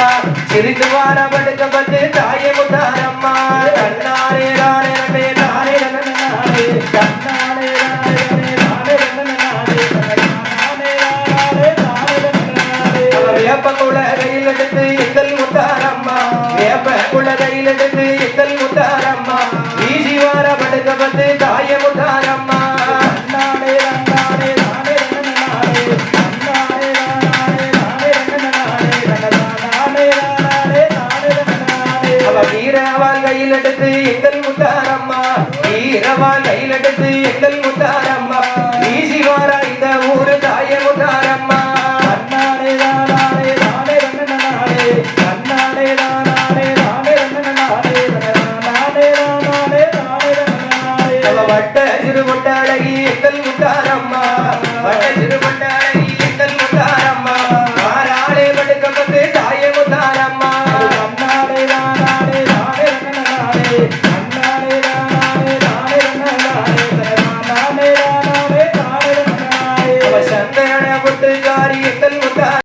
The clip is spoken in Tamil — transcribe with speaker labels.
Speaker 1: முத்தாரம்மா சிரித்து வார படுக்க பத்து தாயே முத்தாரம்மா தன்னாரே நானே நன்னே நானே நானே தன்னாரே நானே வேப்ப குள கையில் எடுத்து எங்கள் முத்தாரம்மா வேப்ப குள கையில் எடுத்து எங்கள் முத்தாரம்மா வீசி வார படுக்க பத்து தாயே முத்தாரம்மா வீரவால் கையில் எடுத்து எங்கள் முத்தாரம்மா வீரவால் கையில் எடுத்து எங்கள் முத்தாரம்மா